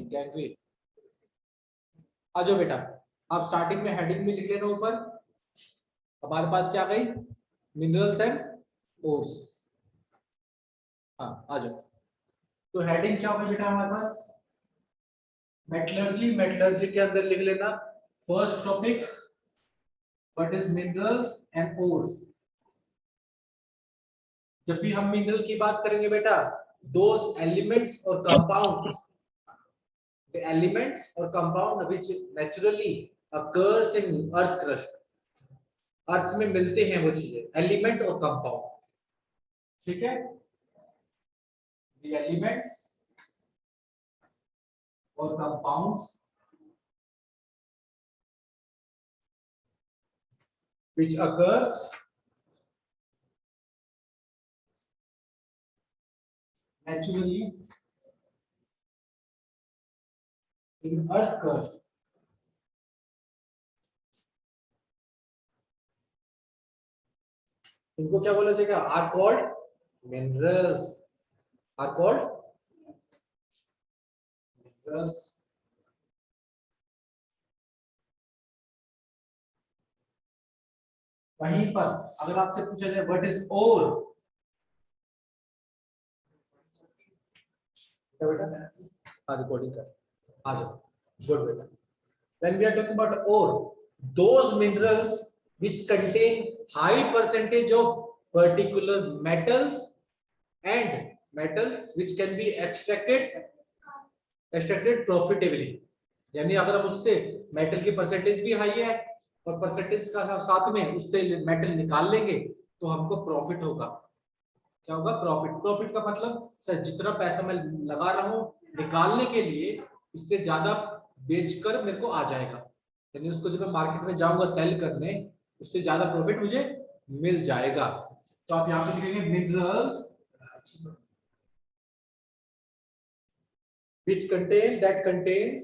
Gangrene. आ जाओ बेटा, आप स्टार्टिंग में हेडिंग में लिख लेना ऊपर, हमारे पास क्या गई, मिनरल्स एंड ओर्स। हाँ आ जाओ। तो हेडिंग क्या होगी बेटा हमारे पास, मेटलर्जी। मेटलर्जी के अंदर लिख लेना first topic, what is minerals and ores. जब भी हम मिनरल की बात करेंगे बेटा, दोस एलिमेंट्स और compounds, the elements or compound which naturally occurs in earth crust, अर्थ में मिलते हैं वो चीजें, एलिमेंट और कंपाउंड। ठीक है, the elements और compounds which occurs naturally in earth crust, इनको क्या बोला जाएगा, are called minerals, are called minerals. वहीं पर अगर आपसे पूछा जाए व्हाट इज ओर, बेटा हाँ रिकॉर्डिंग कर, आ जाओ, गुड बेटा। When we are talking about ore, those minerals which contain high percentage of particular metals and metals which can be extracted profitably, यानी अगर हम उससे मेटल की परसेंटेज भी हाई है और परसेंटेज का साथ में उससे मेटल निकाल लेंगे तो हमको प्रॉफिट होगा। क्या होगा, प्रॉफिट। प्रॉफिट का मतलब सर जितना पैसा मैं लगा रहा हूँ निकालने के लिए, उससे ज्यादा बेचकर मेरे को आ जाएगा, यानी उसको जब मैं मार्केट में जाऊंगा सेल करने, उससे ज्यादा प्रॉफिट मुझे मिल जाएगा। तो आप यहाँ पे लिखेंगे minerals which contains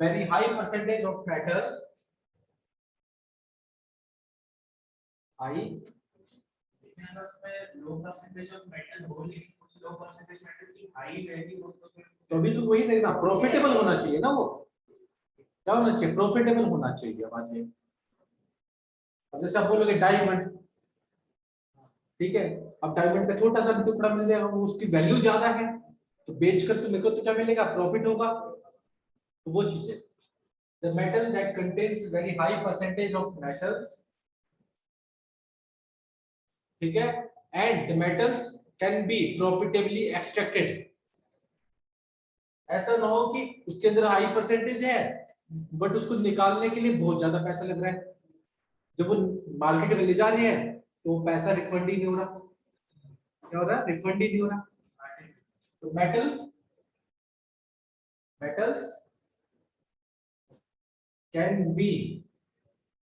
very high percentage of metal, high low percentage of metal हो, लेकिन कुछ लो परसेंटेज मेटल की हाई वैल्यू हो, तो भी तो वही देखना, प्रॉफिटेबल होना चाहिए ना, वो क्या होना चाहिए, प्रॉफिटेबल होना चाहिए बात ये। अब जैसे आप बोलोगे डायमंड, ठीक है, अब डायमंड का छोटा सा भी टुकड़ा मिल जाएगा, वो उसकी वैल्यू ज्यादा है, तो बेचकर तो मेरे को तो क्या मिलेगा, प्रॉफिट होगा। तो वो चीज है, the metal that contains very high percentage of metals, ठीक है, and the metals can be profitably extracted। ऐसा ना हो कि उसके अंदर हाई परसेंटेज है बट उसको निकालने के लिए बहुत ज्यादा पैसा लग रहा है, जब वो मार्केट में ले जा रहे हैं तो वो पैसा रिफंड ही नहीं हो रहा। क्या हो रहा है, रिफंड ही नहीं हो रहा। तो metals can be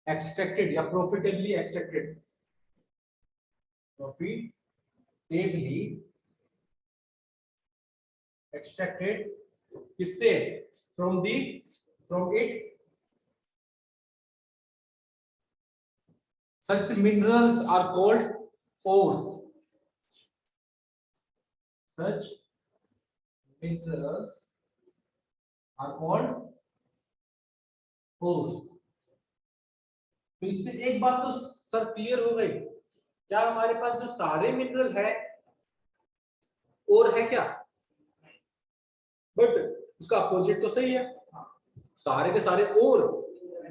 extracted या profitably extracted किससे, from it, such minerals are called ores, such minerals are called ores। तो इससे एक बात तो सर क्लियर हो गई, क्या हमारे पास जो सारे मिनरल है और है क्या, बट उसका अपोजिट तो सही है, सारे के सारे और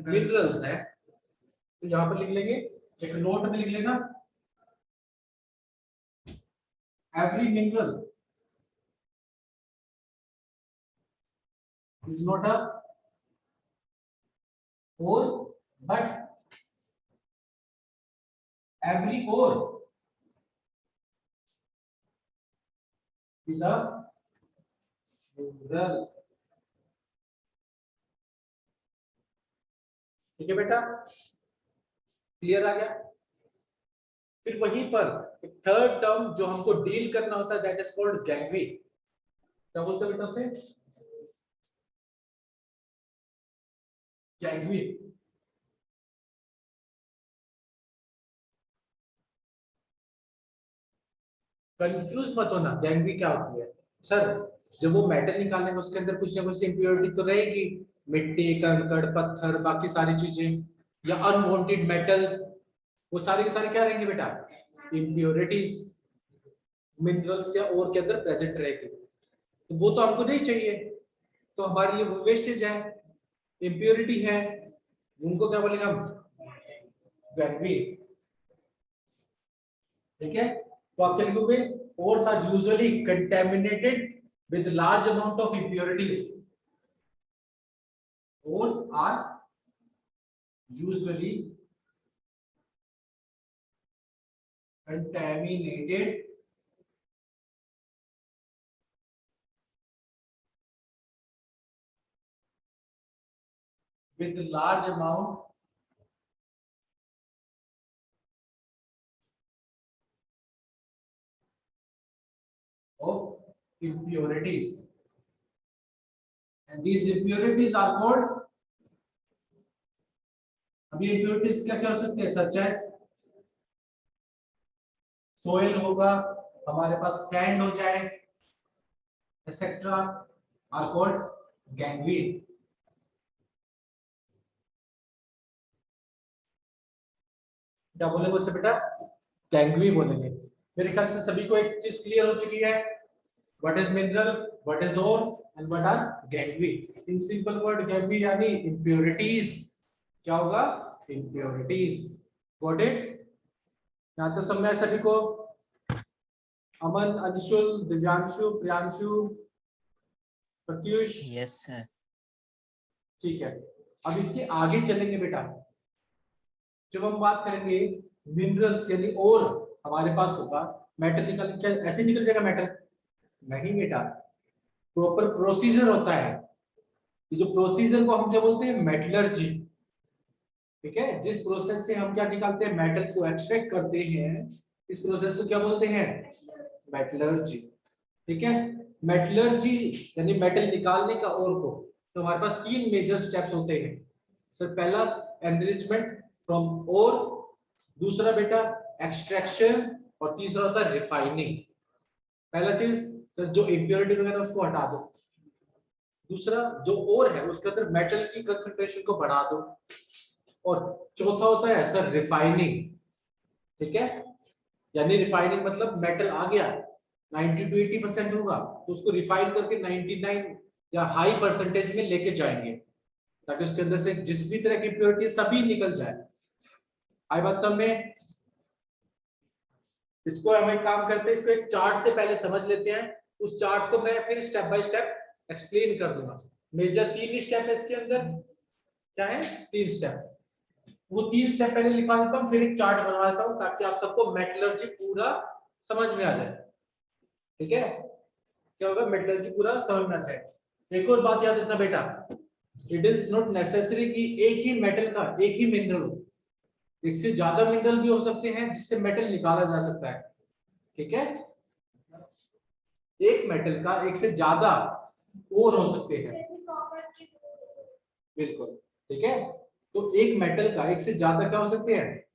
मिनरल्स हैं। तो यहां पर लिख लेंगे, एक नोट में लिख लेना, every mineral is not a ore, but every ore is a mineral। ठीक है बेटा, क्लियर आ गया। फिर वहीं पर एक थर्ड टर्म जो हमको डील करना होता है, दैट इज कॉल्ड गैंग्री। क्या बोलते हैं बेटा उसे, गैंग्री। कंफ्यूज मत होना, गैंग क्या होती है सर। जब वो मेटल निकालेंगे उसके अंदर कुछ ना कुछ इम्प्योरिटी तो रहेगी, मिट्टी, कंकड़, पत्थर, बाकी सारी चीजें या अनवांटेड मेटल, वो सारे के सारे क्या रहेंगे बेटा, इम्प्योरिटीज मिनरल्स या और के अंदर प्रेजेंट रहेगी। तो वो तो हमको नहीं चाहिए, तो हमारे लिए वो वेस्टेज है, इम्प्योरिटी है, उनको क्या बोलेंगे हम, वैल्यू। ठीक है, तो आप क्या लिखोगे, ores are usually contaminated with large amount of impurities. Ores are usually contaminated with large amount of impurities, and these impurities are called, अभी impurities क्या क्या हो सकते हैं, such as soil होगा, हमारे पास sand हो जाए, etc. are called gangrene. क्या बोलेंगे उससे बेटा, गैंग्री बोलेंगे। मेरे ख्याल से सभी को एक चीज क्लियर हो चुकी है, what is mineral, what is ore and what are gangue. In simple word gangue यानी इंप्योरिटीज, क्या होगा, इंप्योरिटीज। गॉट इट, यहां तक समझ में सभी को। अमन, अंशुल, दिव्यांशु, प्रियांशु, प्रत्युष, यस सर। ठीक है। अब इसके आगे चलेंगे बेटा, जब हम बात करेंगे मिनरल्स यानी और हमारे पास होगा मेटल, निकल क्या ऐसे निकल जाएगा मेटल, नहीं बेटा, प्रॉपर प्रोसीजर होता है। ये जो प्रोसीजर को हम क्या बोलते हैं, मेटलर्जी। ठीक है, जिस प्रोसेस से हम क्या निकालते हैं, मेटल को एक्सट्रैक्ट करते हैं, इस प्रोसेस को क्या बोलते हैं, मेटलर्जी। ठीक है, मेटलर्जी यानी मेटल निकालने का और को, तो हमारे पास तीन मेजर स्टेप्स होते हैं सर। पहला एनरिचमेंट फ्रॉम ओर, दूसरा बेटा एक्सट्रैक्शन, और तीसरा होता है रिफाइनिंग। पहला चीज सर, जो इम्प्योरिटी वगैरह उसको हटा दो, दूसरा जो ओर है उसके अंदर मेटल की कंसंट्रेशन को बढ़ा दो, और चौथा होता है सर रिफाइनिंग। ठीक है, यानी रिफाइनिंग मतलब मेटल आ गया 90 to 80% होगा, तो उसको रिफाइन करके 99 या हाई परसेंटेज में लेके जाएंगे, ताकि उसके अंदर से जिस भी तरह की इम्प्योरिटी सभी निकल जाए। आई बात सब में, इसको हम एक काम करते हैं, इसको एक चार्ट से पहले समझ लेते हैं, उस चार्ट को मैं फिर स्टेप बाय स्टेप एक्सप्लेन कर दूंगा। मेजर तीन स्टेप है इसके अंदर, क्या है, तीन स्टेप, वो तीन स्टेप पहले लिखवा देता हूँ, फिर एक चार्ट बनवा देता हूँ, ताकि आप सबको मेटलर्जी पूरा समझ में आ जाए। ठीक है, क्या होगा, मेटलर्जी पूरा समझ में आ जाए। एक और बात याद रखना बेटा, इट इज नॉट नेसेसरी कि एक ही मेटल का एक ही मिनरल हो, एक से ज्यादा मिनरल भी हो सकते हैं जिससे मेटल निकाला जा सकता है। ठीक है, एक मेटल का एक से ज्यादा और हो सकते हैं, बिल्कुल। ठीक है, तो एक मेटल का एक से ज्यादा क्या हो सकते हैं,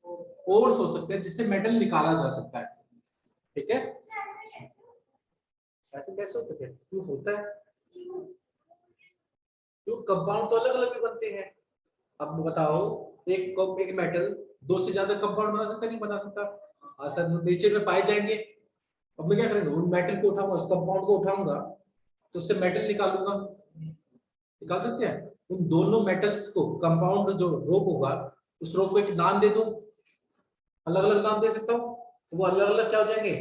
ओर्स हो सकते हैं, जिससे मेटल निकाला जा सकता है। ठीक है, ऐसे कैसे होता है, क्यों होता है, क्यों, कंपाउंड तो अलग अलग भी बनते हैं। अब बताओ, एक मेटल दो से ज्यादा कंपाउंड बना सकता है, नहीं बना सकता, हाँ सर, नेचर में पाए जाएंगे। अब मैं क्या करेंगे, उन मेटल को उठाऊंगा, उस कंपाउंड को उठाऊंगा, तो उससे मेटल निकालूंगा, निकाल सकते हैं। उन दोनों मेटल्स को, कंपाउंड जो रोप होगा, उस रोप को एक नाम दे दो, अलग अलग नाम दे सकता हूँ, तो वो अलग अलग क्या हो जाएंगे,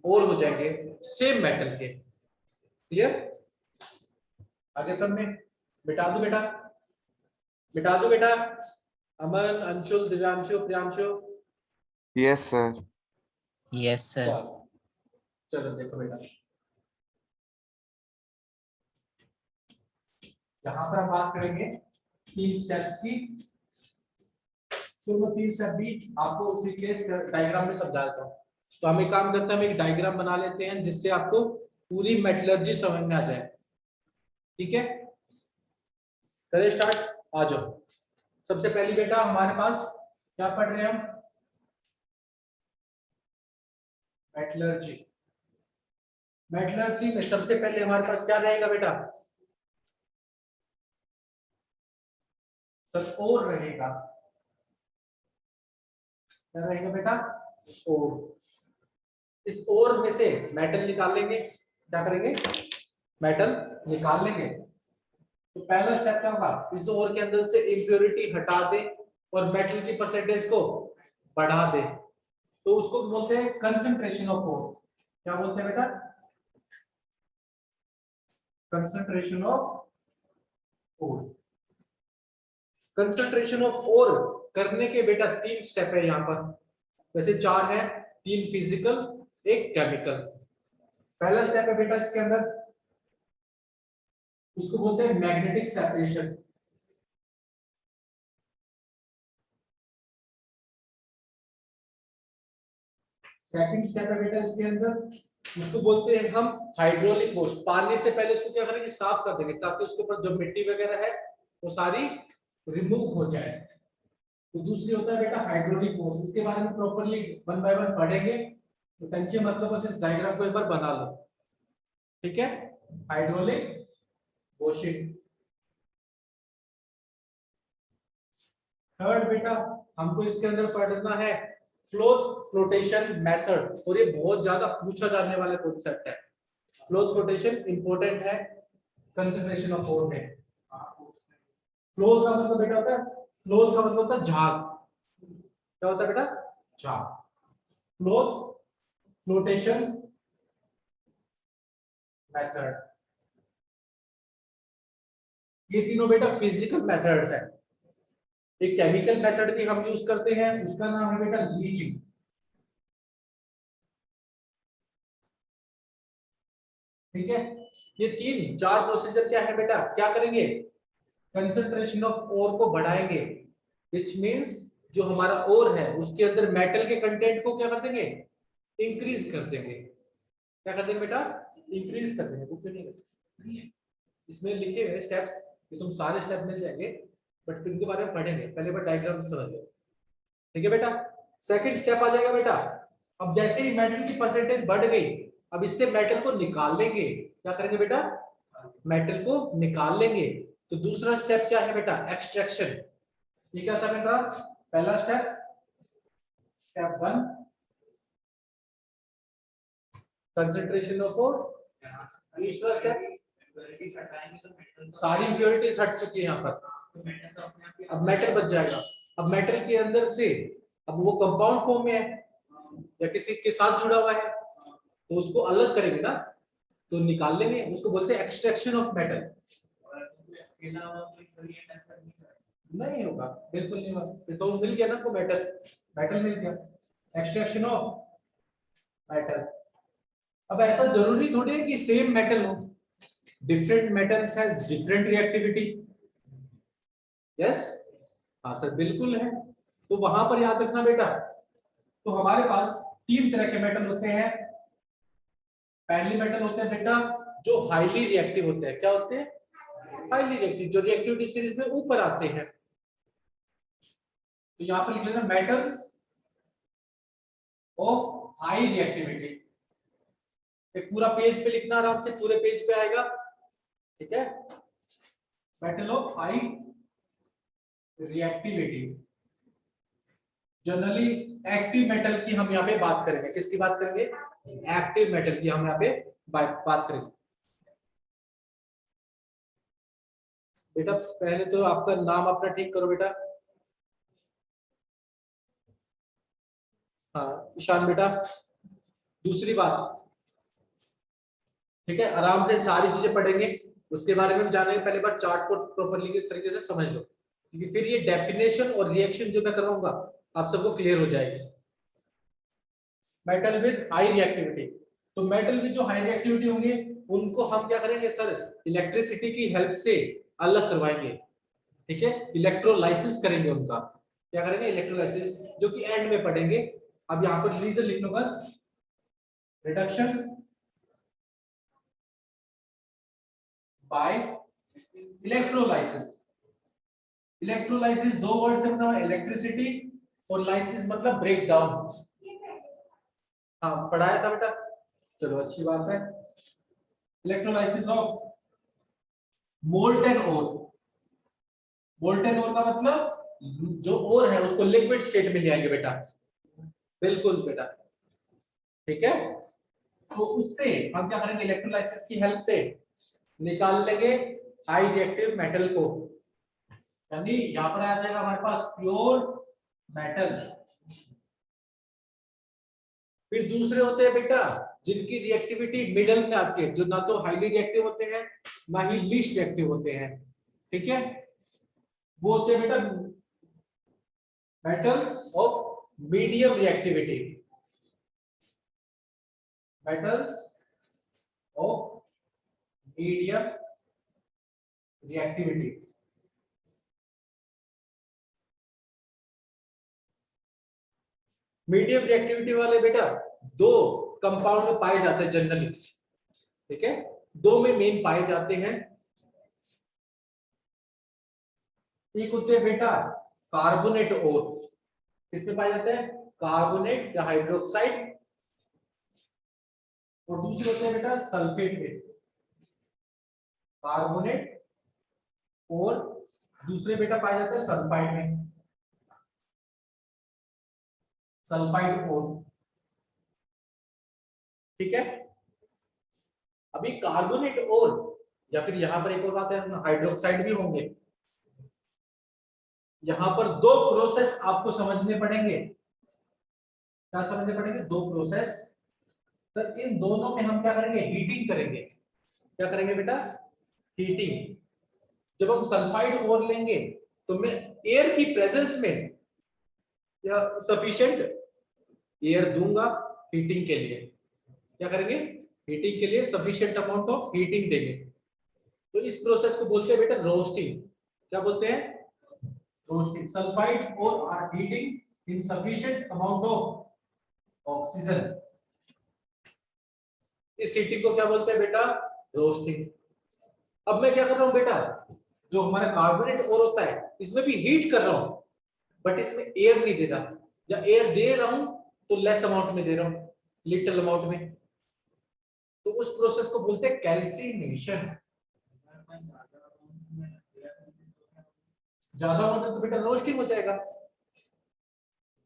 और हो जाएंगे सेम मेटल के। क्लियर, आगे सब में मिटा दो बेटा, मिटा दो बेटा। Aman, Anshul, Divyanshu, Priyanshu, yes sir. Yes sir. चलो देखो बेटा, यहाँ पर हम बात करेंगे तीन स्टेप्स की, तो मैं तीन स्टेप भी आपको उसी के डायग्राम में समझा देता हूँ। तो हम एक काम करते हैं, हम एक डायग्राम बना लेते हैं जिससे आपको पूरी मेटलर्जी समझ में आ जाए। ठीक है, करें स्टार्ट, आ जाओ। सबसे पहली बेटा हमारे पास क्या पढ़ रहे हैं हम, मेटलर्जी। मेटलर्जी में सबसे पहले हमारे पास क्या रहेगा बेटा? सर ओर रहेगा। क्या रहेगा बेटा? ओर। इस ओर में से मेटल निकाल लेंगे। क्या करेंगे? मेटल निकाल लेंगे। तो पहला स्टेप क्या होगा? इस ओर के अंदर से इंप्योरिटी हटा दे और मेटल की परसेंटेज को बढ़ा दे, तो उसको बोलते हैं कंसंट्रेशन ऑफ ओर। क्या बोलते हैं बेटा? Concentration of ore. Concentration of ore करने के बेटा 3 स्टेप है यहाँ पर, वैसे 4 है, 3 फिजिकल, 1 केमिकल। पहला स्टेप है बेटा इसके अंदर, उसको बोलते हैं मैग्नेटिक सेपरेशन। सेकंड स्टेप है बेटा इसके अंदर, उसको बोलते हैं हम हाइड्रोलिक वॉश। पानी से पहले उसको क्या करेंगे? साफ कर देंगे, ताकि उसके ऊपर जो मिट्टी वगैरह है वो सारी रिमूव हो जाए। तो दूसरी होता है बेटा हाइड्रोलिक वॉश। इसके बारे में प्रॉपर्ली 1 बाय 1 पढ़ेंगे, तो टेंशन मतलब बस इस डायग्राम को एक बार बना लो, ठीक है? Hydraulic washing. थर्ड बेटा हमको इसके अंदर पढ़ना है फ्लोटेशन मेथड, और ये बहुत ज्यादा पूछा जाने वाला कॉन्सेप्ट है। फ्लोटेशन इंपॉर्टेंट है कंसंट्रेशन ऑफ ओर में। फ्लो का मतलब बेटा होता है, फ्लो का मतलब होता है झाग। क्या होता है बेटा? झाग। फ्लोटेशन मेथड, ये तीनों बेटा फिजिकल मेथड्स है। एक केमिकल मेथड भी हम यूज करते हैं, उसका नाम है बेटा लीचिंग। ठीक है? ये 3-4 प्रोसीजर क्या है बेटा? क्या करेंगे? कंसंट्रेशन ऑफ ओर को बढ़ाएंगे, विच मींस जो हमारा ओर है उसके अंदर मेटल के कंटेंट को क्या कर देंगे? इंक्रीज कर देंगे। क्या कर देंगे बेटा? इंक्रीज कर देंगे। कुछ नहीं है इसमें लिखे हुए स्टेप्स, ये तुम सारे स्टेप मिल जाएंगे, बट इनके बारे में पढ़ेंगे, पहले बार डायग्राम समझ लो। ठीक है बेटा? सेकंड स्टेप आ जाएगा बेटा, अब जैसे ही मेटल की परसेंटेज बढ़ गई, अब इससे मेटल को निकाल लेंगे। क्या करेंगे बेटा? मेटल को निकाल लेंगे। तो दूसरा स्टेप क्या है बेटा? एक्सट्रैक्शन। ये क्या था बेटा? पहला step, step 1 concentration of ore. दूसरा स्टेप, सारी इंप्योरिटीज हट चुकी है यहाँ पर, अब मेटल बच जाएगा। अब मेटल के अंदर से, अब वो कंपाउंड फॉर्म में है या किसी के साथ जुड़ा हुआ है, तो उसको अलग करेंगे ना, तो निकाल लेंगे, उसको बोलते हैं एक्सट्रैक्शन ऑफ मेटल। नहीं होगा, बिल्कुल नहीं होगा। तो मिल गया ना आपको मेटल, मेटल मिल गया, एक्सट्रैक्शन ऑफ मेटल। अब ऐसा जरूरी थोड़ी है कि सेम मेटल हो, different metals has different reactivity. Yes, हाँ सर बिल्कुल है। तो वहां पर याद रखना बेटा, तो हमारे पास 3 तरह के मेटल होते हैं। पहली मेटल होते हैं बेटा जो हाईली रिएक्टिव होते हैं। क्या होते हैं? हाईली रिएक्टिव, जो रिएक्टिविटी सीरीज में ऊपर आते हैं। तो यहां पर लिख लेना मेटल्स ऑफ हाई रिएक्टिविटी। एक पूरा पेज पे लिखना, आराम से पूरे पेज पे आएगा। ठीक है? Metal of high reactivity. Generally active metal की हम यहाँ पे बात करेंगे। किसकी बात करेंगे? एक्टिव मेटल की हम यहाँ पे बात करेंगे। बेटा पहले तो आपका नाम अपना ठीक करो बेटा। हाँ ईशान बेटा। दूसरी बात, ठीक है, आराम से सारी चीजें पढ़ेंगे, उसके बारे में जानेंगे। पहले बार चार्ट को प्रॉपर्ली के तरीके से समझ लो, क्योंकि फिर ये डेफिनेशन और रिएक्शन जो मैं करवाऊंगा आप सबको क्लियर हो जाएगी। मेटल विद हाई रिएक्टिविटी, तो मेटल विद जो हाई रिएक्टिविटी होंगे उनको हम क्या करेंगे सर? इलेक्ट्रिसिटी की हेल्प से अलग करवाएंगे। ठीक है? इलेक्ट्रोलाइसिस करेंगे उनका। क्या करेंगे? इलेक्ट्रोलाइसिस, जो कि एंड में पढ़ेंगे। अब यहाँ पर रीजन लिख लो बस, reduction by electrolysis. Electrolysis 2 word से बना हुआ, इलेक्ट्रिसिटी और लाइसिस मतलब ब्रेक डाउन। हाँ पढ़ाया था बेटा, चलो अच्छी बात है। Electrolysis of molten ore. Molten ore का मतलब जो ओर है उसको लिक्विड स्टेट में ले आएंगे बेटा, बिल्कुल बेटा, ठीक है। तो उससे हम क्या करेंगे, इलेक्ट्रोलाइसिस की हेल्प से निकाल लेंगे हाई रिएक्टिव मेटल को, यानी यहाँ पर आ जाएगा हमारे पास प्योर मेटल। फिर दूसरे होते हैं बेटा जिनकी रिएक्टिविटी मिडल में आती है, जो ना तो हाईली रिएक्टिव होते हैं ना ही लीस्ट रिएक्टिव होते हैं, ठीक है। वो होते हैं बेटा metals of medium reactivity, metals of medium reactivity. Medium reactivity वाले बेटा दो कंपाउंड में पाए जाते हैं जनरली, ठीक है, दो में मेन पाए जाते हैं। एक होते हैं बेटा कार्बोनेट ओर, किसमें पाए जाते हैं, कार्बोनेट या हाइड्रोक्साइड, और दूसरे होते हैं बेटा सल्फेट में, कार्बोनेट और दूसरे बेटा पाए जाते हैं सल्फाइड में, सल्फाइड ओर, ठीक है। अभी कार्बोनेट ओर या फिर यहां पर एक और बात है हाइड्रोक्साइड भी होंगे। यहां पर दो प्रोसेस आपको समझने पड़ेंगे, क्या समझने पड़ेंगे, दो प्रोसेस। सर इन दोनों में हम क्या करेंगे, हीटिंग करेंगे। क्या करेंगे बेटा, हीटिंग। जब हम सल्फाइड ओर लेंगे तो मैं एयर की प्रेजेंस में या सफिशिएंट एयर दूंगा हीटिंग के लिए। क्या करेंगे, हीटिंग के लिए सफिशिएंट अमाउंट ऑफ हीटिंग देंगे। तो इस प्रोसेस को बोलते हैं बेटा रोस्टिंग। क्या बोलते हैं, रोस्टिंग। सल्फाइड्स और are heating in sufficient amount of oxygen, इस हीटिंग को क्या बोलते हैं बेटा, रोस्टिंग। अब मैं क्या कर रहा हूं बेटा, जो हमारा कार्बोनेट ओर होता है इसमें भी हीट कर रहा हूं, बट इसमें एयर नहीं दे रहा, या एयर दे रहा हूं तो लेस अमाउंट में दे रहा हूं, लिटिल अमाउंट में। तो उस प्रोसेस को बोलते हैं कैल्सिनेशन। ज्यादा अमाउंट तो बेटा रोस्टिंग हो जाएगा।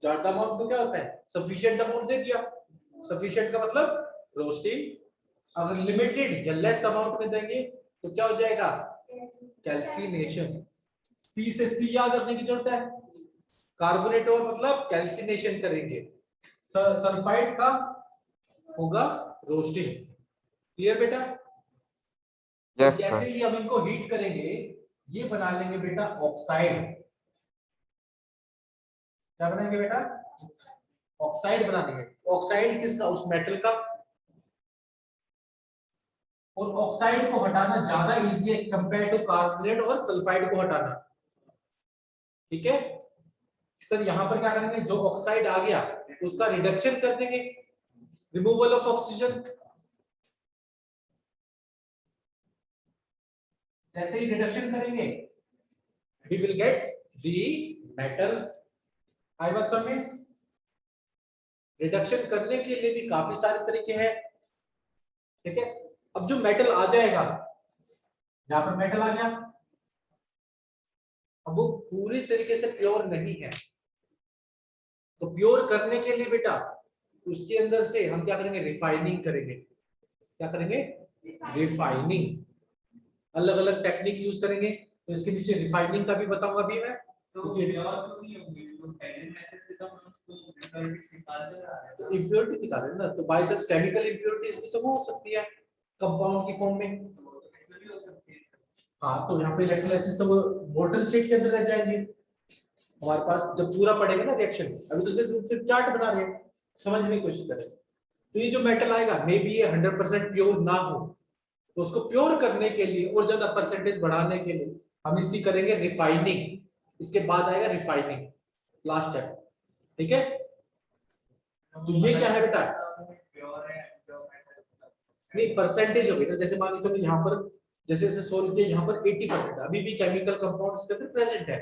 ज्यादा अमाउंट तो क्या होता है, सफिशिएंट अमाउंट दे दिया, सफिशिएंट का मतलब रोस्टिंग। अगर लिमिटेड या लेस अमाउंट में देंगे तो क्या हो जाएगा, कैल्सिनेशन। सी से सी याद रखने की जरूरत है। कार्बोनेट और मतलब कैल्सिनेशन करेंगे, सल्फाइड का होगा रोस्टिंग। क्लियर बेटा। तो Yes, जैसे sir. ही हम इनको हीट करेंगे ये बना लेंगे बेटा ऑक्साइड। क्या बनाएंगे बेटा, ऑक्साइड बना देंगे। ऑक्साइड किसका, उस मेटल का। और ऑक्साइड को हटाना ज्यादा इजी है कंपेयर टू कार्बोनेट और सल्फाइड को हटाना, ठीक है। सर यहां पर क्या करेंगे, जो ऑक्साइड आ गया उसका रिडक्शन कर देंगे, रिमूवल ऑफ ऑक्सीजन। जैसे ही रिडक्शन करेंगे we will get the metal। आई बात समझ में। रिडक्शन करने के लिए भी काफी सारे तरीके हैं, ठीक है। अब जो मेटल आ जाएगा, यहां पर मेटल आ गया, अब वो पूरी तरीके से प्योर नहीं है, तो प्योर करने के लिए बेटा उसके अंदर से हम क्या करेंगे, रिफाइनिंग करेंगे। क्या करेंगे, रिफाइनिंग। अलग अलग टेक्निक यूज करेंगे, तो इसके नीचे रिफाइनिंग का भी बताऊंगा अभी मैं। तो इम्प्योरिटी निकाल रहे हैं ना, तो बाय चांस केमिकल इम्प्योरिटीज भी तो हो सकती है कंपाउंड की फॉर्म में। हाँ तो यहाँ पे इलेक्ट्रोलाइसिस तो वो मोल्टन स्टेट के अंदर रह जाएंगे हमारे पास, जब पूरा पड़ेगा ना रिएक्शन। अभी तो सिर्फ चार्ट बना रहे हैं, समझने की कोशिश करें। तो ये जो मेटल आएगा मे बी ये 100% प्योर ना हो, तो उसको प्योर करने के लिए और ज्यादा परसेंटेज बढ़ाने के लिए हम इसकी करेंगे रिफाइनिंग। इसके बाद आएगा रिफाइनिंग, लास्ट स्टेप, ठीक है। तो ये क्या है बेटा, नहीं परसेंटेज हो गई ना। जैसे मान लीजिए यहाँ पर जैसे जैसे सोल्व किया, यहाँ पर 80% अभी भी केमिकल कंपाउंड इसके अंदर प्रेजेंट है।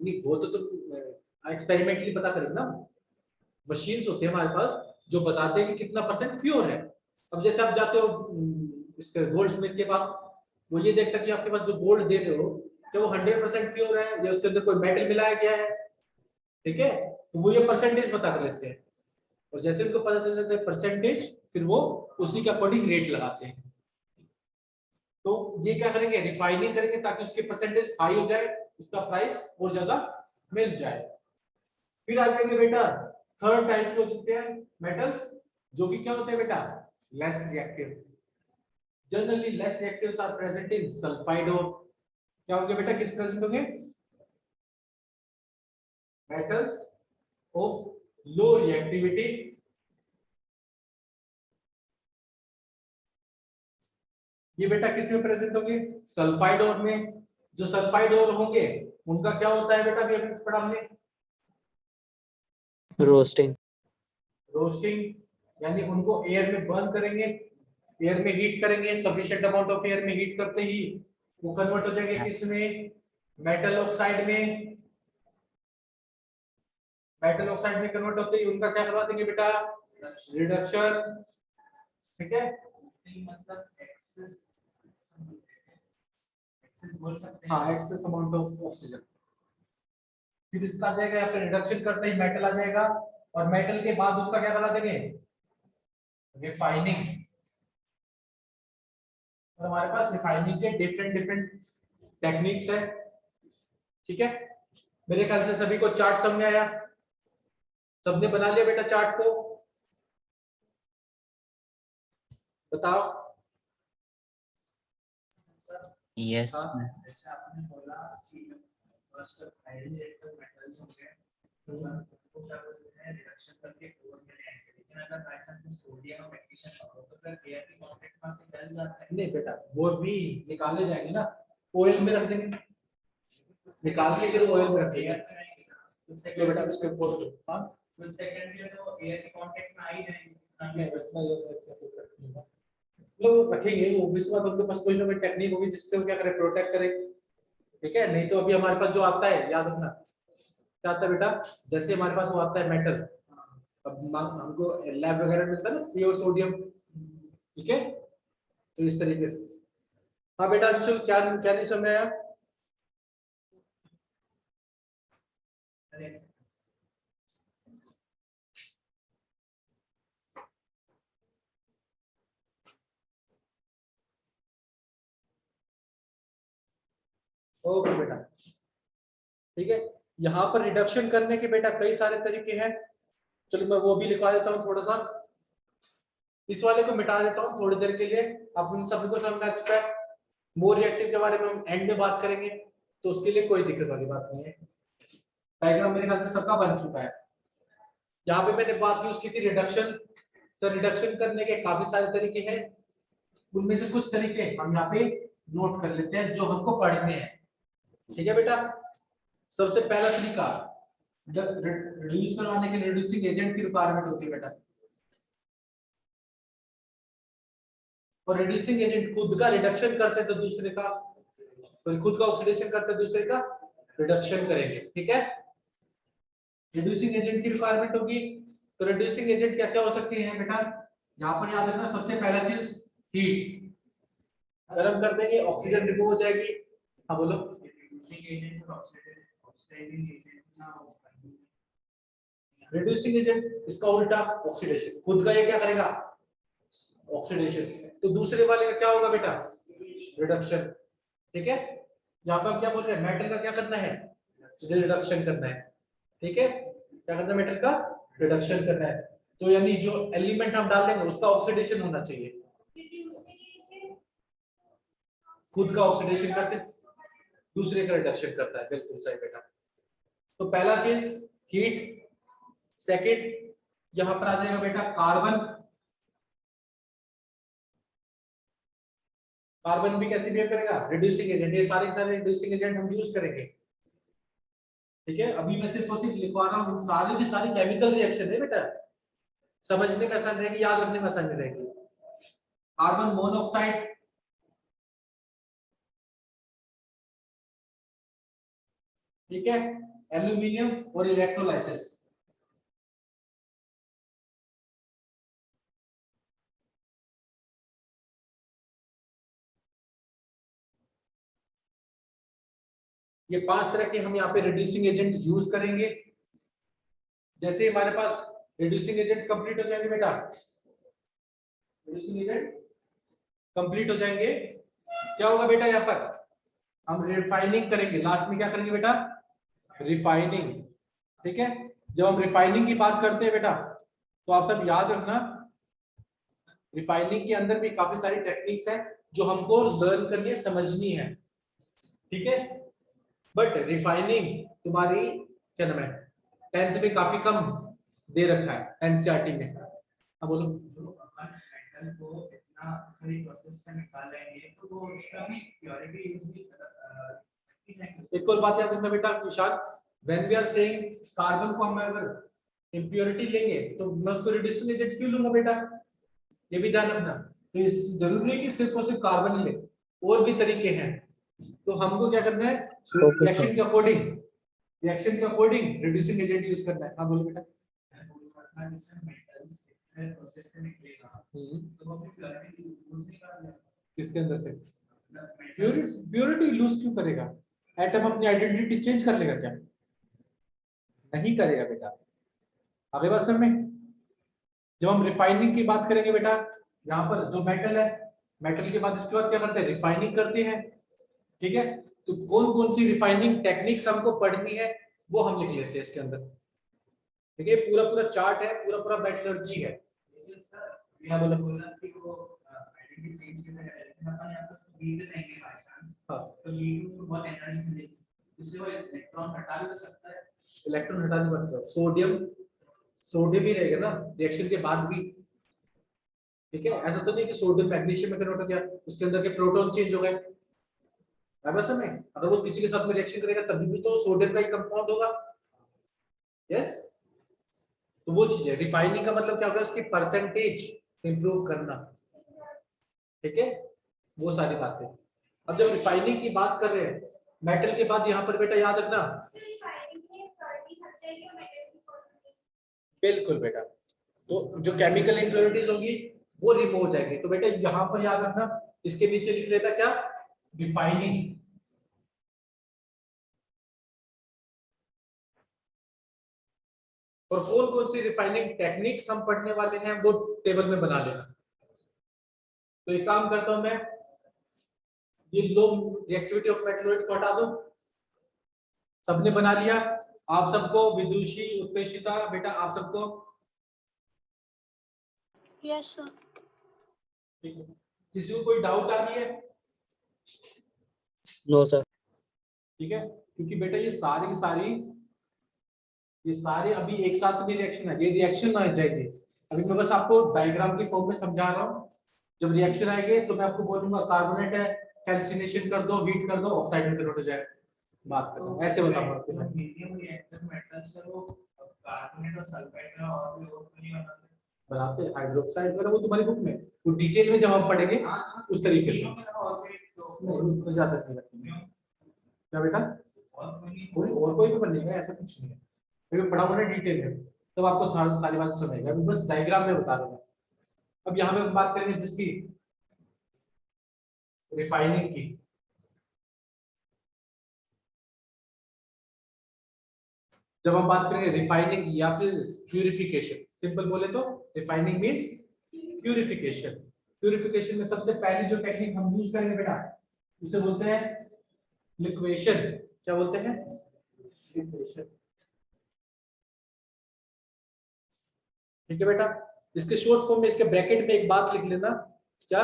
नहीं वो तो एक्सपेरिमेंटली पता करेंगे ना, मशीन्स होते हैं हमारे पास जो बताते हैं कि कितना परसेंट प्योर है। अब जैसे आप जाते हो इसके गोल्ड स्मिथ के पास, वो ये देखता है कि आपके पास जो गोल्ड दे रहे हो क्या वो 100% प्योर है या उसके अंदर कोई मेटल मिलाया गया है, ठीक है, तो वो ये परसेंटेज पता कर लेते हैं, और जैसे उनको पता चल जाता है परसेंटेज, फिर वो उसी के अकॉर्डिंग रेट लगाते हैं। तो ये क्या करेंगे, रिफाइनिंग करेंगे ताकि उसकी परसेंटेज हाई हो जाए, उसका प्राइस और ज्यादा मिल जाए। फिर आ जाएंगे बेटा थर्ड टाइप के हो चुके हैं मेटल्स, जो कि क्या होते हैं बेटा, less reactive. Generally less reactives are present in sulphide और क्या होंगे बेटा, किस प्रेजेंट होंगे, मेटल्स ऑफ लो रिएक्टिविटी। ये बेटा किस में प्रेजेंट होंगे, सल्फाइड और में। जो सल्फाइड और होंगे उनका क्या होता है बेटा, अभी अभी पढ़ा हमने, रोस्टिंग। रोस्टिंग, यानी उनको एयर में बर्न करेंगे, एयर में हीट करेंगे, सफिशिएंट अमाउंट ऑफ एयर में हीट करते ही वो कन्वर्ट हो जाएंगे किस में, मेटल ऑक्साइड में। मेटल ऑक्साइड में कन्वर्ट होते ही उनका क्या करवा देंगे बेटा, रिडक्शन, ठीक है, मतलब एक्सेस, एक्सेस बोल सकते हैं, हाँ एक्सेस अमाउंट ऑफ ऑक्सीजन। फिर इसका आ जाएगा, या फिर रिडक्शन करते ही मेटल आ जाएगा, और मेटल के बाद उसका क्या करा देंगे, रिफाइनिंग। और हमारे पास रिफाइनिंग के डिफरेंट डिफरेंट टेक्निक्स है, ठीक है। मेरे ख्याल से सभी को चार्ट समझ में आया, सबने बना लिया बेटा चार्ट को, बताओ। Yes. हाँ, जैसे आपने बोला कि फर्स्ट हाईली रिएक्टिव मेटल्स होंगे तो उनको क्या बोलते हैं, रिडक्शन करके ओर में ले आएंगे। लेकिन अगर बाय चांस सोडियम और मैग्नीशियम का हो तो फिर एयर की कांटेक्ट में आके जल जाता है। नहीं बेटा, वो भी निकाले जाएंगे ना, ऑयल में रख देंगे, निकाल के फिर ऑयल में रख देंगे। तो बेटा इसके ऊपर हां कुछ सेकंड के लिए तो एयर के कांटेक्ट में आ ही जाएंगे, नहीं इतना ये लोग रखेंगे, वो विश्व में उनके पास कोई ना कोई टेक्निक होगी जिससे वो क्या करे, प्रोटेक्ट करे, ठीक है। नहीं तो अभी हमारे पास जो आता है, याद रखना क्या आता है बेटा, जैसे हमारे पास वो आता है मेटल, अब हमको लैब वगैरह में मिलता है ना प्योर सोडियम, ठीक है, तो इस तरीके से। हाँ बेटा अंशुल, क्या क्या नहीं समझ आया, ओके बेटा, ठीक है। यहाँ पर रिडक्शन करने के बेटा कई सारे तरीके हैं, चलो मैं वो भी लिखवा देता हूँ थोड़ा सा, इस वाले को मिटा देता हूँ थोड़ी देर के लिए, आप उन सभी को समझ में आ चुका है। मोर रिएक्टिव के बारे में हम एंड में बात करेंगे, तो उसके लिए कोई दिक्कत वाली बात नहीं है। डायग्राम मेरे ख्याल से सबका बन चुका है। यहाँ पे मैंने बात यूज की थी रिडक्शन, तो रिडक्शन करने के काफी सारे तरीके हैं, उनमें से कुछ तरीके हम यहाँ पे नोट कर लेते हैं जो हमको पढ़ने हैं, ठीक है बेटा। सबसे पहला तरीका, रिड्यूस करवाने के लिए रिड्यूसिंग एजेंट की रिक्वायरमेंट होती है बेटा, और रिड्यूसिंग एजेंट खुद का रिडक्शन करते हैं तो दूसरे का, तो खुद का ऑक्सीडेशन करते हैं दूसरे का रिडक्शन करेंगे, ठीक है। रिड्यूसिंग एजेंट की रिक्वायरमेंट होगी, तो रिड्यूसिंग एजेंट क्या क्या हो सकती है बेटा, यहाँ पर याद रखना सबसे पहला चीज हीट, गर्म कर देंगे ऑक्सीजन रिमूव हो जाएगी। हाँ बोलो, रिड्यूसिंग एजेंट इसका उल्टा ऑक्सीडेशन, खुद का ये क्या करेगा, ऑक्सीडेशन, तो दूसरे वाले का क्या होगा बेटा, रिडक्शन, ठीक है। यहाँ पर क्या बोल रहे हैं, मेटल का क्या करना है, रिडक्शन करना है, ठीक है, क्या करना है, मेटल का रिडक्शन करना है, तो यानी जो एलिमेंट हम डाल देंगे उसका ऑक्सीडेशन होना चाहिए, खुद का ऑक्सीडेशन करके दूसरे का रिडक्शन करता है, बिल्कुल सही बेटा। तो पहला चीज हीट, सेकंड यहां पर आ जाएगा बेटा कार्बन, कार्बन भी कैसे बिहेव करेगा, रिड्यूसिंग एजेंट, ये सारे सारे रिड्यूसिंग एजेंट हम यूज करेंगे, ठीक है। अभी मैं सिर्फ और सिर्फ लिखवा रहा हूँ, सारी की सारी केमिकल रिएक्शन है बेटा, समझने में आसान रहेगी, याद रखने में आसान रहेगी। कार्बन मोनोऑक्साइड, ठीक है, एल्यूमिनियम और इलेक्ट्रोलाइसिस, ये 5 तरह के हम यहाँ पे रिड्यूसिंग एजेंट यूज करेंगे। जैसे हमारे पास रिड्यूसिंग एजेंट कंप्लीट हो जाएंगे बेटा, रिड्यूसिंग एजेंट कंप्लीट हो जाएंगे, क्या होगा बेटा यहाँ पर हम रिफाइनिंग करेंगे। लास्ट में क्या करेंगे बेटा, रिफाइनिंग। ठीक है, जब हम रिफाइनिंग की बात करते हैं बेटा तो आप सब याद रखना रिफाइनिंग के अंदर भी काफी सारी टेक्निक्स है जो हमको लर्न करनी है, समझनी है। ठीक है, बट रिफाइनिंग तुम्हारी क्या नाम है 10th में काफी कम दे रखा है एनसीईआरटी में। अब बोलो मेटल को इतना बड़ी प्रोसेस से निकालेंगे तो वो उसका भी प्योरिटी एक और बात याद रखना बेटा Vishal, when we are saying carbon को हम अगर इंप्योरिटी लेंगे तो मैं उसको रिड्यूसिंग एजेंट क्यों लूंगा बेटा, ये भी ध्यान रखना। तो इस जरूरी है कि सिर्फ और सिर्फ कार्बन ही ले, और भी तरीके हैं। तो हमको क्या करना है रिएक्शन के अकॉर्डिंग, रिएक्शन के अकॉर्डिंग रिड्यूसिंग एजेंट यूज करना है। हाँ बोलो बेटा। प्रोसेस से निकलेगा तो वो भी प्योरिटी यूज नहीं करेगा। किसके अंदर से प्योरिटी लूज क्यों करेगा, एटम अपनी आइडेंटिटी चेंज कर लेगा क्या, नहीं करेगा बेटा। आगे बात समझ में। जब हम रिफाइनिंग की बात करेंगे बेटा, यहाँ पर जो मेटल है, मेटल के बाद इसके बाद क्या करते हैं रिफाइनिंग करते हैं। ठीक है, तो कौन कौन सी रिफाइनिंग टेक्निक्स हमको पढ़नी है वो हम लिख लेते हैं इसके अंदर। ठीक है, पूरा पूरा चार्ट है, पूरा पूरा मेटलर्जी है। मैं बोला कि वो आइडेंटिटी चेंज कैसे करेंगे, अपन यहाँ पर हीट देंगे बाय चांस। हाँ, तो हीट को बहुत एनर्जी मिलेगी, उससे वो इलेक्ट्रॉन हटा भी तो सकता है। इलेक्ट्रॉन हटा नहीं सकता, सोडियम सोडियम ही रहेगा ना रिएक्शन के बाद भी। ठीक है, ऐसा तो नहीं कि सोडियम मैग्नीशियम में कन्वर्ट हो गया उसके अंदर के प्रोटॉन चेंज हो गए। में अगर वो किसी के साथ में रिएक्शन करेगा तभी भी तो सोडियम का ही कंपाउंड होगा। यस, तो वो चीज है रिफाइनिंग का मतलब क्या होगा, उसकी परसेंटेज इंप्रूव करना। ठीक है, वो सारी बातें। अब जब रिफाइनिंग की बात कर रहे हैं मेटल के बाद यहाँ पर बेटा याद रखना, बिल्कुल बेटा, तो जो केमिकल इंप्योरिटीज होगी वो रिमूव हो जाएगी। तो बेटा यहाँ पर याद रखना, इसके नीचे लिख लेता क्या रिफाइनिंग। और कौन कौन सी रिफाइनिंग टेक्निक्स हम पढ़ने वाले हैं वो टेबल में बना लेना। तो एक काम करता हूं मैं, ये लो रिएक्टिविटी ऑफ मेटलर्जी को हटा दो। सबने बना लिया, आप सबको विदुषी उत्पेक्षिता बेटा आप सबको यस सर। ठीक है, किसी को कोई डाउट आ रही है? No sir. ठीक है, क्योंकि बेटा ये सारी की सारी ये सारे अभी एक साथ में रिएक्शन है, ये रिएक्शन ना जाएंगे। अभी मैं बस आपको डायग्राम के फॉर्म में समझा रहा हूँ। जब रिएक्शन आएंगे तो मैं आपको बोलूंगा कार्बोनेट है, कैल्सिनेशन कर दो, हीट कर दो, ऑक्साइड में कन्वर्ट हो जाए। बात करो ऐसे बताऊंगा आपको। मीडियम रिएक्टर मेटल से वो कार्बोनेट और सल्फाइड का और भी वो नहीं बनाते हैं हाइड्रोक्साइड वगैरह, वो तुम्हारी बुक में वो डिटेल में जब हम पढ़ेंगे उस तरीके से नहीं ज्यादा नहीं रखेंगे। क्या बेटा और कोई भी बनेगा ऐसा कुछ नहीं है, फिर पढ़ा हुआ डिटेल में तब आपको सारी बात समझेगा। अभी बस डायग्राम में बता दूंगा। अब यहाँ पे हम बात करेंगे जिसकी रिफाइनिंग की। जब हम बात करेंगे रिफाइनिंग या फिर प्यूरिफिकेशन, सिंपल बोले तो रिफाइनिंग मींस प्यूरिफिकेशन। प्यूरिफिकेशन में सबसे पहली जो टेक्निक हम यूज करेंगे बेटा उसे बोलते हैं लिक्वेशन। क्या बोलते हैं? लिक्वेशन। ठीक है बेटा, इसके शॉर्ट फॉर्म में इसके ब्रैकेट में एक बात लिख लेना, क्या?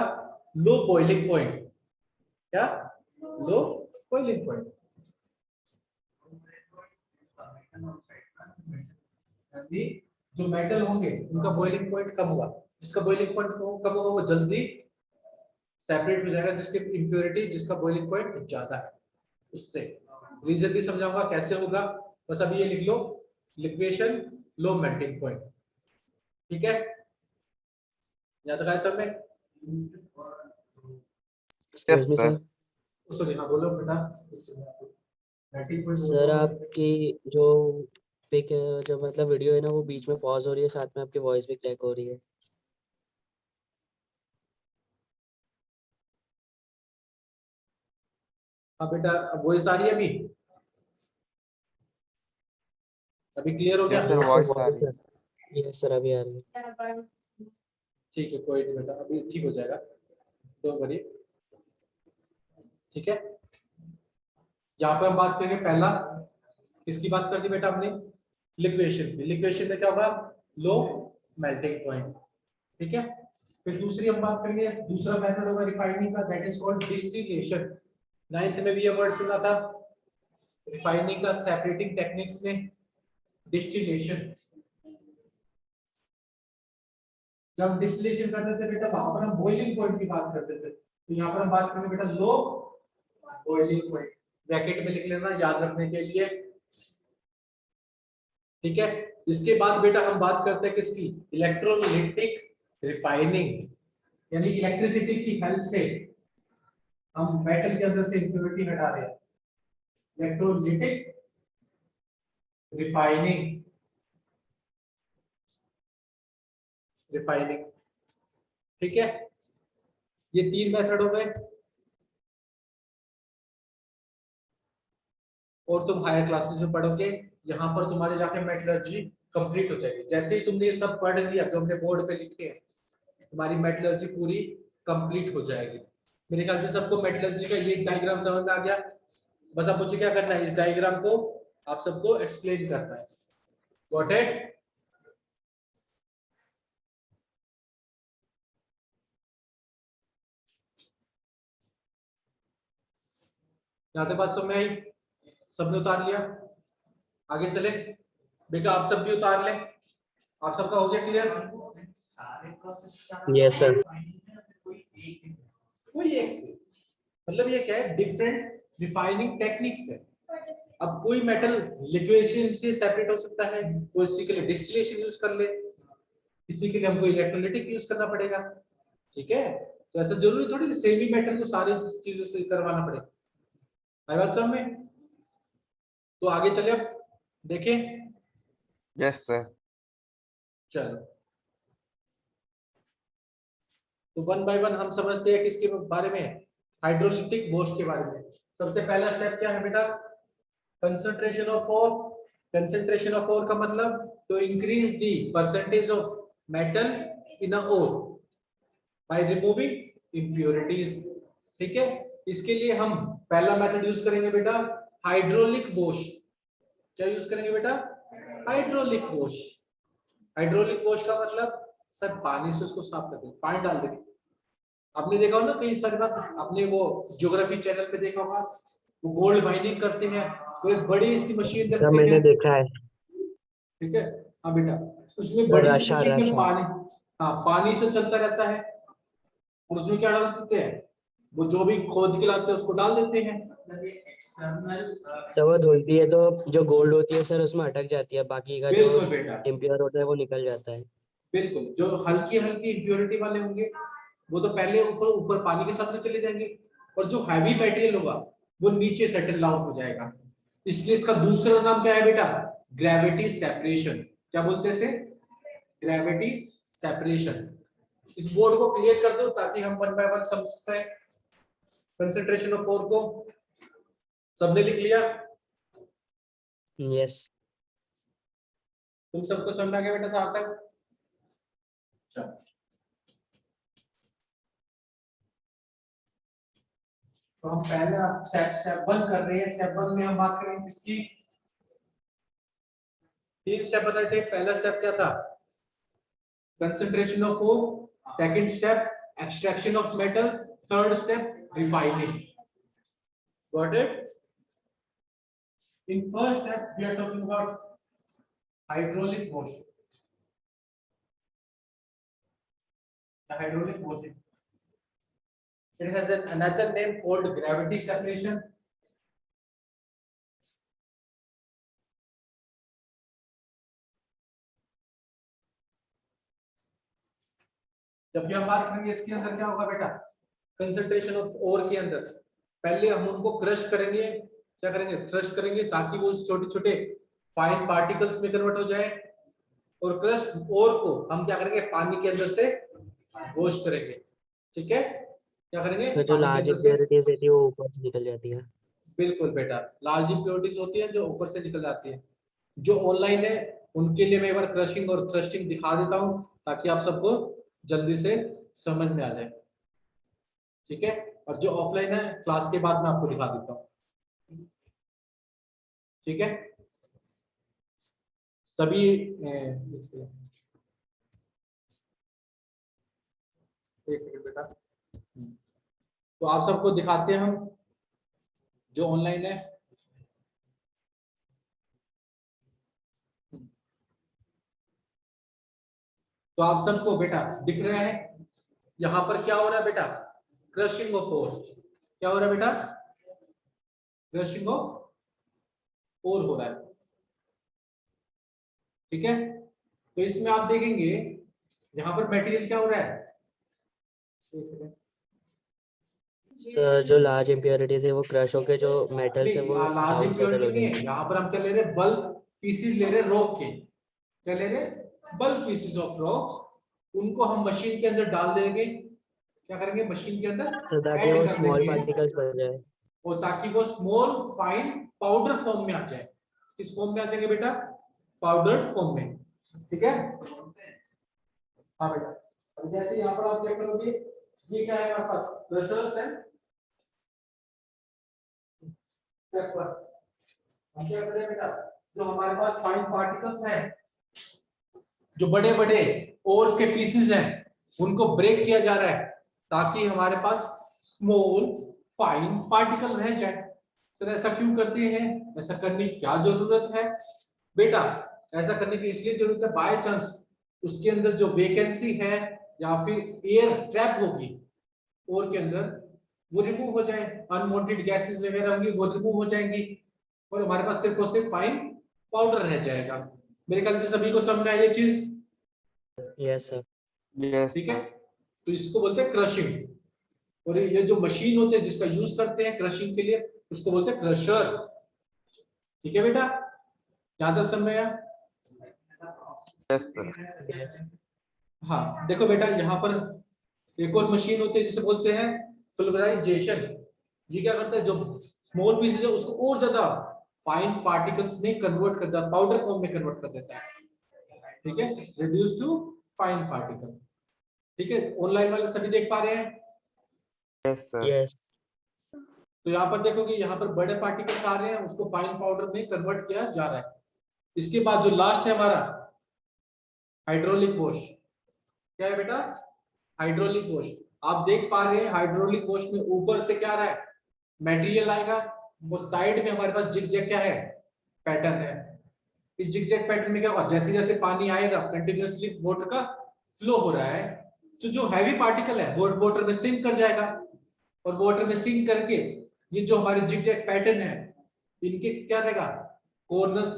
Low boiling point. क्या? Low boiling point. अभी जो मेटल होंगे उनका बॉइलिंग पॉइंट कम होगा, जिसका बॉइलिंग पॉइंट कम होगा वो जल्दी सेपरेट हो जाएगा, जिसकी इंप्योरिटी जिसका बॉइलिंग पॉइंट ज्यादा है उससे। रीजन भी समझाऊंगा कैसे होगा, बस अभी ये लिख लो लिक्वेशन लो मेल्टिंग पॉइंट। ठीक है, याद रखा है सब में? Yes sir. सॉरी हाँ बोलो बेटा। मेल्टिंग पॉइंट सर आपकी जो पिक जो मतलब वीडियो है ना वो बीच में पॉज हो रही है, साथ में आपकी वॉइस भी क्रैक हो रही है। हाँ बेटा वॉइस आ रही है अभी? अभी क्लियर हो गया? Yes, sir, Yes, voice sir, आ रही है। yes, sir, अभी आ रही है। ठीक है, कोई नहीं बेटा, अभी ठीक हो जाएगा, डोंट वरी। ठीक है, यहाँ पे हम बात करेंगे पहला, किसकी बात कर दी बेटा हमने? लिक्वेशन की। लिक्वेशन में क्या होगा? Low melting point. ठीक है, फिर दूसरी हम बात करेंगे, दूसरा मेथड होगा रिफाइनिंग का, that is called distillation. 9th में भी ये वर्ड सुना था, रिफाइनिंग का सेपरेटिंग टेक्निक्स में डिस्टिलेशन। जब डिस्टिलेशन करते थे बेटा, वहां पर हम बॉइलिंग पॉइंट की बात करते थे, तो यहाँ पर हम बात करेंगे बेटा लो बॉइलिंग पॉइंट। ब्रैकेट में लिख लेना याद रखने के लिए। ठीक है, इसके बाद बेटा हम बात करते हैं किसकी? इलेक्ट्रोलाइटिक रिफाइनिंग, यानी इलेक्ट्रिसिटी की हेल्प से हम मेटल के अंदर से इंप्योरिटी हटा रहे हैं। Electrolytic refining, refining. ठीक है, ये 3 मेथड हो गए, और तुम हायर क्लासेस में पढ़ोगे, यहाँ पर तुम्हारे जाके मेटलर्जी कंप्लीट हो जाएगी। जैसे ही तुमने ये सब पढ़ लिया जो हमने बोर्ड पे लिखे हैं, तुम्हारी मेटलर्जी पूरी कंप्लीट हो जाएगी। मेरे ख्याल से सबको मेटलर्जी का ये डायग्राम समझ में आ गया। बस अब मुझे क्या करना है, इस डायग्राम को आप सबको एक्सप्लेन करना है। Got it? यहाँ तक बात समझ में आई? सबने उतार लिया? आगे चले बेटा, आप सब भी उतार लें। आप सबका हो गया क्लियर? सारे प्रोसेस Yes, sir. कोई एक से, मतलब ये क्या है, डिफरेंट रिफाइनिंग टेक्निक्स है। अब कोई मेटल लिक्वेशन से सेपरेट हो सकता है, कोई किसी के लिए डिस्टिलेशन यूज कर ले, किसी के लिए हमको इलेक्ट्रोलाइटिक यूज करना पड़ेगा। ठीक है, तो ऐसा जरूरी थोड़ी कि सेम ही मेटल को सारी चीजों से करवाना पड़ेगा। आई बात समझ में? तो आगे चले, अब देखें। Yes, sir. चलो, तो 1 बाय 1 हम समझते हैं किसके बारे में? हाइड्रोलिटिक वॉश के बारे में। सबसे पहला स्टेप क्या है बेटा? Concentration of ore. Concentration of ore का मतलब to increase the percentage of metal in a ore by removing impurities. ठीक है, इसके लिए हम पहला मेथड यूज करेंगे बेटा हाइड्रोलिक वॉश। क्या यूज करेंगे बेटा? Hydraulic wash. हाइड्रोलिक वॉश का मतलब सर पानी से उसको साफ करते हैं, पानी डाल देंगे। आपने देखा हो ना कहीं सर, आपने वो ज्योग्राफी चैनल पे देखा होगा, वो गोल्ड माइनिंग करते हैं, वो एक बड़ी सी मशीन सर रखते मैंने हैं। देखा है। ठीक है, हाँ बेटा, उसमें बड़ी सी रशा मशीन में रशा पानी, हाँ पानी से चलता रहता है, और उसमें क्या डाल देते हैं, वो जो भी खोद के लाते हैं उसको डाल देते हैं। सर वो धुलती है तो जो गोल्ड होती है सर उसमें अटक जाती है, बाकी का जो बिल्कुल बेटा, इम्प्योर होता है वो निकल जाता है। बिल्कुल, जो हल्की हल्की इम्प्योरिटी वाले होंगे वो तो पहले ऊपर ऊपर पानी के साथ में चले जाएंगे, और जो हैवी मटेरियल होगा वो नीचे सेटल डाउन हो जाएगा। इसलिए इसका दूसरा नाम क्या है बेटा? Gravity separation. क्या बोलते हैं इसे? Gravity separation. इस बोर्ड को क्लियर कर दो ताकि हम 1 बाय 1 समझते हैं। कंसंट्रेशन ऑफ ओर को सबने लिख लिया? यस। तुम सबको समझ आ गया बेटा साहब तक? चलो, तो हम पहला स्टेप 1 कर रहे हैं। स्टेप 1 में हम बात करेंगे किसकी? 3 स्टेप बताए थे। पहला स्टेप क्या था? Concentration of ore. Second step extraction of metal. Third step refining. Got it? In first step we are talking about hydraulic washing. The hydraulic washing, it has another name called gravity separation. जब भी हम बात करेंगे इसके अंदर क्या होगा बेटा? कंसंट्रेशन ऑफ ओर के अंदर पहले हम उनको क्रश करेंगे। क्या करेंगे? क्रश करेंगे ताकि वो छोटे छोटे फाइन पार्टिकल्स में कन्वर्ट हो जाए, और क्रश ओर को हम क्या करेंगे? पानी के अंदर से वॉश करेंगे। ठीक है, क्या करेंगे? तो जो पानी के लार्ज अंदर से, इम्प्योरिटीज रहती है वो ऊपर से निकल जाती है। बिल्कुल बेटा, लार्ज इंप्योरिटीज होती है जो ऊपर से निकल जाती है। जो ऑनलाइन है उनके लिए मैं एक बार क्रशिंग और थ्रस्टिंग दिखा देता हूं ताकि आप सबको जल्दी से समझ में आ जाए, ठीक है। और जो ऑफलाइन है क्लास के बाद मैं आपको दिखा देता हूं, ठीक है। सभी एक सेकंड बेटा, तो आप सबको दिखाते हैं हम जो ऑनलाइन है। तो आप सबको बेटा दिख रहे हैं यहाँ पर क्या हो रहा है बेटा, क्रशिंग ऑफ ओर। क्या हो रहा है बेटा, क्रशिंग ऑफ ओर हो रहा है, ठीक है। तो इसमें आप देखेंगे यहाँ पर मटेरियल क्या हो रहा है, एक सेकंड। जो लार्ज इम्प्योरिटीज है वो क्रश होके जो मेटल्स है वो लार्ज डाउन सेटल हो इम्प्योरिटी नहीं है, जाएंगे। यहाँ पर हम क्या ले रहे हैं, बल्क पीसीज ले रहे हैं रॉक के। क्या ले रहे हैं, बल्क पीसीज ऑफ रॉक्स। उनको हम मशीन के अंदर डाल देंगे, क्या करेंगे मशीन के अंदर सो दैट ऐड वो कर स्मॉल देंगे, पार्टिकल्स बन जाए। और ताकि वो स्मॉल फाइन पाउडर फॉर्म में आ जाए। किस फॉर्म में आ जाएंगे बेटा, पाउडर फॉर्म में, ठीक है। हाँ बेटा, अब जैसे यहाँ पर आप क्या करोगे, ये क्या है हमारे पास, क्रशर्स है। हम क्या करें बेटा, जो हमारे पास फाइन पार्टिकल्स हैं, जो बड़े बड़े ओर्स के पीसेस हैं, उनको ब्रेक किया जा रहा है ताकि हमारे पास स्मॉल फाइन पार्टिकल रह जाए। सर ऐसा क्यों करते हैं, ऐसा करने की क्या जरूरत है बेटा, ऐसा करने की इसलिए जरूरत है, बाय चांस उसके अंदर जो वैकेंसी है या फिर एयर ट्रैप होगी ओर के अंदर, वो रिमूव हो जाए, अनवांटेड गैसेस वगैरह होंगी वो रिमूव हो जाएंगी, और हमारे पास सिर्फ और सिर्फ फाइन पाउडर रह जाएगा। मेरे ख्याल से सभी को समझ में आई ये चीज, यस सर। Yes, ठीक है। sir. तो इसको बोलते हैं क्रशिंग, और ये जो मशीन होते हैं जिसका यूज करते हैं क्रशिंग के लिए उसको बोलते हैं क्रशर, ठीक है बेटा, यहां तक समझ में आया। Yes, sir. यस हाँ देखो बेटा, यहाँ पर एक और मशीन होती है जिसे बोलते हैं पुल्वराइजेशन। ये क्या करता है, जो स्मॉल पीसेस है उसको और ज्यादा फाइन पार्टिकल्स में कन्वर्ट करता है, पाउडर फॉर्म में कन्वर्ट कर देता है, ठीक है, रिड्यूस टू फाइन पार्टिकल, ठीक है। ऑनलाइन वाले सभी देख पा रहे हैं। Yes, sir. यस तो यहाँ पर देखोगे, यहाँ पर बड़े पार्टिकल्स आ रहे हैं, उसको फाइन पाउडर में कन्वर्ट किया जा रहा है। इसके बाद जो लास्ट है हमारा हाइड्रोलिक वॉश। क्या है बेटा, हाइड्रोलिक वॉश। आप देख पा रहे हैं हाइड्रोलिक वॉश में ऊपर से क्या आ रहा है, मटेरियल आएगा, और साइड में हमारे पास जिगजैग क्या है, पैटर्न है। इस जिगजैग पैटर्न में क्या होगा, जैसे जैसे पानी आएगा कंटिन्यूअसली वाटर का फ्लो हो रहा है, तो जो हैवी पार्टिकल है वो वाटर में सिंक कर जाएगा, और वाटर में सिंक करके ये जो हमारे जिगजैग पैटर्न है इनके क्या रहेगा, कॉर्नर